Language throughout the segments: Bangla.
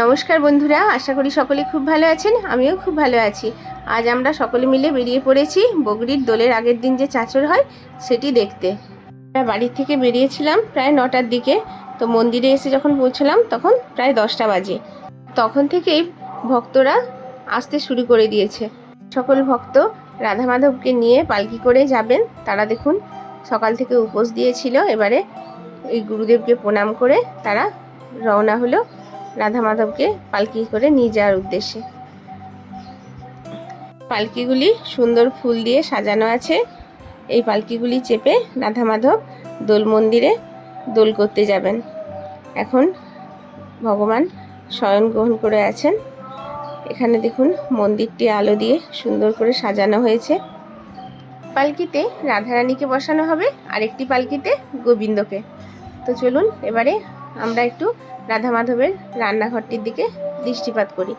নমস্কার বন্ধুরা, আশা করি সকলে খুব ভালো আছেন। আমিও খুব ভালো আছি। আজ আমরা সকলে মিলে বেরিয়ে পড়েছি বগরির দোলের আগের দিন যে চাচর হয় সেটি দেখতে। আমরা বাড়ির থেকে বেরিয়েছিলাম প্রায় 9টার দিকে। তো মন্দিরে এসে যখন পৌঁছলাম তখন প্রায় 10টা বাজে। তখন থেকেই ভক্তরা আসতে শুরু করে দিয়েছে। সকল ভক্ত রাধা মাধবকে নিয়ে পালকি করে যাবেন। তারা দেখুন সকাল থেকে উপোস দিয়েছিল। এবারে এই গুরুদেবকে প্রণাম করে তারা রওনা হলো রাধা মাধবকে পালকি করে নিয়ে যাওয়ার উদ্দেশ্যে। পালকিগুলি সুন্দর ফুল দিয়ে সাজানো আছে। এই পালকিগুলি চেপে রাধা মাধব দোল মন্দিরে দোল করতে যাবেন। এখন ভগবান শয়ন গ্রহণ করে আছেন। এখানে দেখুন মন্দিরটি আলো দিয়ে সুন্দর করে সাজানো হয়েছে। পালকিতে রাধারানীকে বসানো হবে, আরেকটি পালকিতে গোবিন্দকে। তো চলুন এবারে আমরা একটু রাধা মাধবের রান্নাঘরটির দিকে দৃষ্টিপাত করি।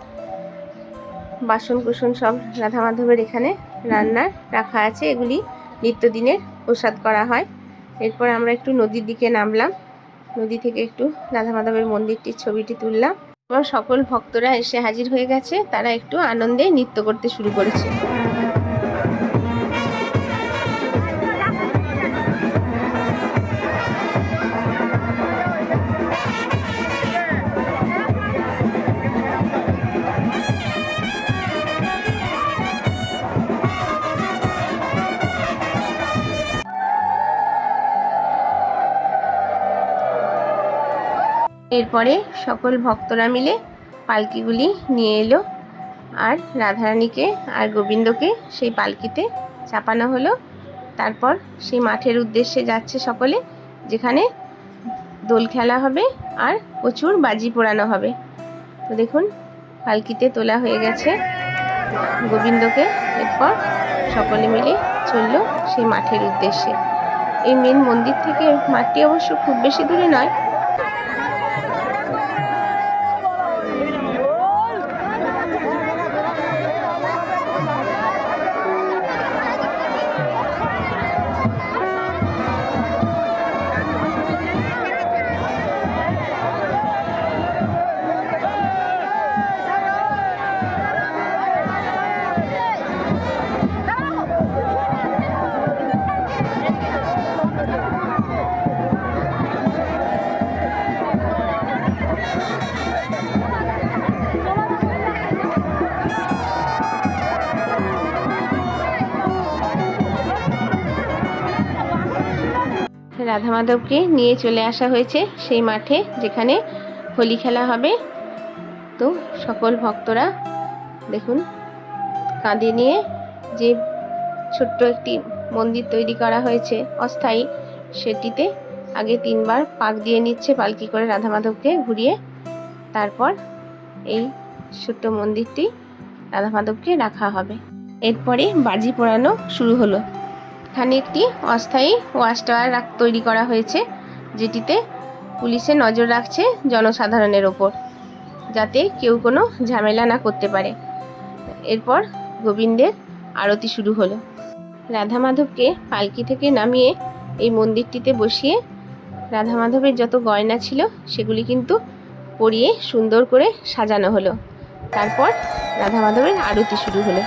বাসন কুসন সব রাধা মাধবের এখানে রান্নার রাখা আছে। এগুলি নিত্যদিনের প্রসাদ করা হয়। এরপর আমরা একটু নদীর দিকে নামলাম। নদী থেকে একটু রাধা মাধবের মন্দিরটির ছবিটি তুললাম। এবার সকল ভক্তরা এসে হাজির হয়ে গেছে। তারা একটু আনন্দে নৃত্য করতে শুরু করেছে। এরপরে সকল ভক্তরা মিলে পালকিগুলি নিয়ে এলো আর রাধারানীকে আর গোবিন্দকে সেই পালকিতে চাপানো হলো। তারপর সেই মাঠের উদ্দেশ্যে যাচ্ছে সকলে, যেখানে দোল খেলা হবে আর প্রচুর বাজি পোড়ানো হবে। তো দেখুন পালকিতে তোলা হয়ে গেছে গোবিন্দকে। এরপর সকলে মিলে চললো সেই মাঠের উদ্দেশ্যে। এই মেন মন্দির থেকে মাঠটি অবশ্য খুব বেশি দূরে নয়। রাধা মাধবকে নিয়ে চলে আসা হয়েছে সেই মাঠে যেখানে হোলি খেলা হবে। তো সকল ভক্তরা দেখুন কাঁধে নিয়ে যে ছোট্ট একটি মন্দির তৈরি করা হয়েছে অস্থায়ী, সেটিতে আগে 3বার পাক দিয়ে নিচ্ছে পালকি করে রাধা মাধবকে ঘুরিয়ে। তারপর এই ছোট্ট মন্দিরটি রাধা মাধবকে রাখা হবে। এরপরে বাজি পোড়ানো শুরু হলো। এখানে একটি অস্থায়ী ওয়াচ টাওয়ার তৈরি করা হয়েছে, যেটিতে পুলিশে নজর রাখছে জনসাধারণের ওপর, যাতে কেউ কোনো ঝামেলা না করতে পারে। এরপর গোবিন্দের আরতি শুরু হলো। রাধা মাধবকে পালকি থেকে নামিয়ে এই মন্দিরটিতে বসিয়ে রাধা মাধবের যত গয়না ছিল সেগুলি কিন্তু পরিয়ে সুন্দর করে সাজানো হলো। তারপর রাধা মাধবের আরতি শুরু হলো।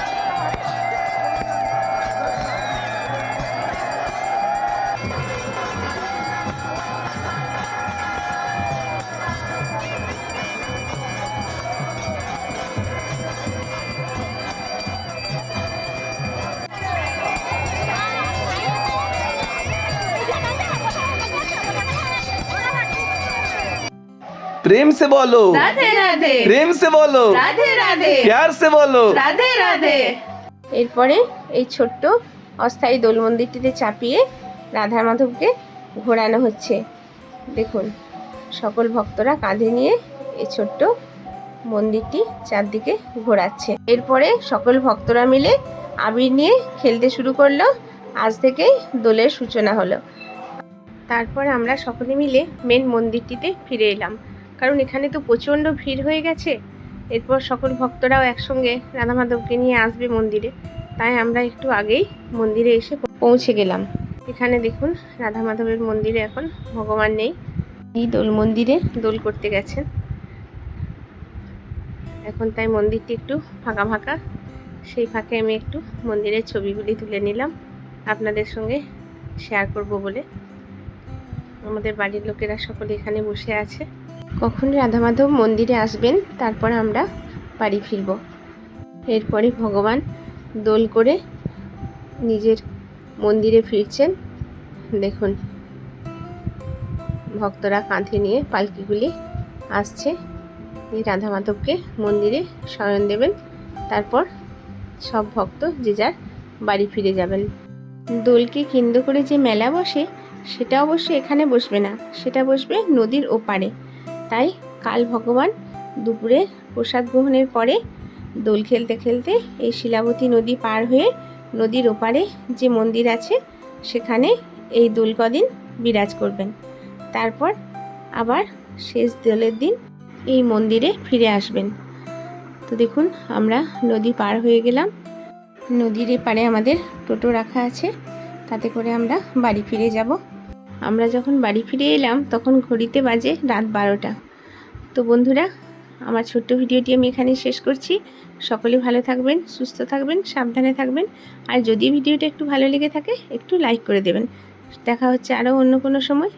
प्रेम से बोलो राधे राधे, प्रेम से बोलो রাধে রাধে, प्यार से बोलो রাধে রাধে। এরপরে এই ছোট্ট অস্থায়ী দোল মন্দিরটিতে চাপিয়ে রাধা মাধবকে ঘোরানো হচ্ছে। দেখুন সকল ভক্তরা কাঁধে নিয়ে এই ছোট্ট মন্দিরটি চারদিকে ঘোরাচ্ছে। এরপরে সকল ভক্তরা মিলে আবির নিয়ে খেলতে শুরু করলো। আজ থেকেই দোলের সূচনা হলো। তারপর আমরা সকলে মিলে মেন মন্দিরটিতে ফিরে এলাম, কারণ এখানে তো প্রচণ্ড ভিড় হয়ে গেছে। এরপর সকল ভক্তরাও একসঙ্গে রাধা মাধবকে নিয়ে আসবে মন্দিরে, তাই আমরা একটু আগেই মন্দিরে এসে পৌঁছে গেলাম। এখানে দেখুন রাধা মাধবের মন্দিরে এখন ভগবান নেই, এই দোল মন্দিরে দোল করতে গেছেন। এখন তাই মন্দিরটি একটু ফাঁকা ফাঁকা, সেই ফাঁকে আমি একটু মন্দিরের ছবিগুলি তুলে নিলাম আপনাদের সঙ্গে শেয়ার করব বলে। আমাদের বাড়ির লোকেরা সকলে এখানে বসে আছে। কখন রাধা মাধব মন্দিরে আসবেন তারপর আমরা বাড়ি ফিরব। এরপরে ভগবান দোল করে নিজের মন্দিরে ফিরছেন। দেখুন ভক্তরা কাঁধে নিয়ে পালকিগুলি আসছে। এই রাধা মাধবকে মন্দিরে শয়ন দেবেন, তারপর সব ভক্ত যে যার বাড়ি ফিরে যাবেন। দোলকে কেন্দ্র করে যে মেলা বসে সেটা অবশ্য এখানে বসবে না, সেটা বসবে নদীর ওপারে। তাই কাল ভগবান দুপুরে প্রসাদ গ্রহণের পরে দোল খেলতে খেলতে এই শিলাবতী নদী পার হয়ে নদীর ওপারে যে মন্দির আছে সেখানে এই দোল কদিন বিরাজ করবেন। তারপর আবার শেষ দোলের দিন এই মন্দিরে ফিরে আসবেন। তো দেখুন আমরা নদী পার হয়ে গেলাম। নদীর এপারে আমাদের টোটো রাখা আছে, তাতে করে আমরা বাড়ি ফিরে যাব। আমরা যখন বাড়ি ফিরে এলাম তখন ঘড়িতে বাজে রাত 12টা। তো বন্ধুরা, আমার ছোট্ট ভিডিওটি আমি এখানে শেষ করছি। সকলে ভালো থাকবেন, সুস্থ থাকবেন, সাবধানে থাকবেন। আর যদি ভিডিওটা একটু ভালো লেগে থাকে একটু লাইক করে দেবেন। দেখা হচ্ছে আরও অন্য কোনো সময়।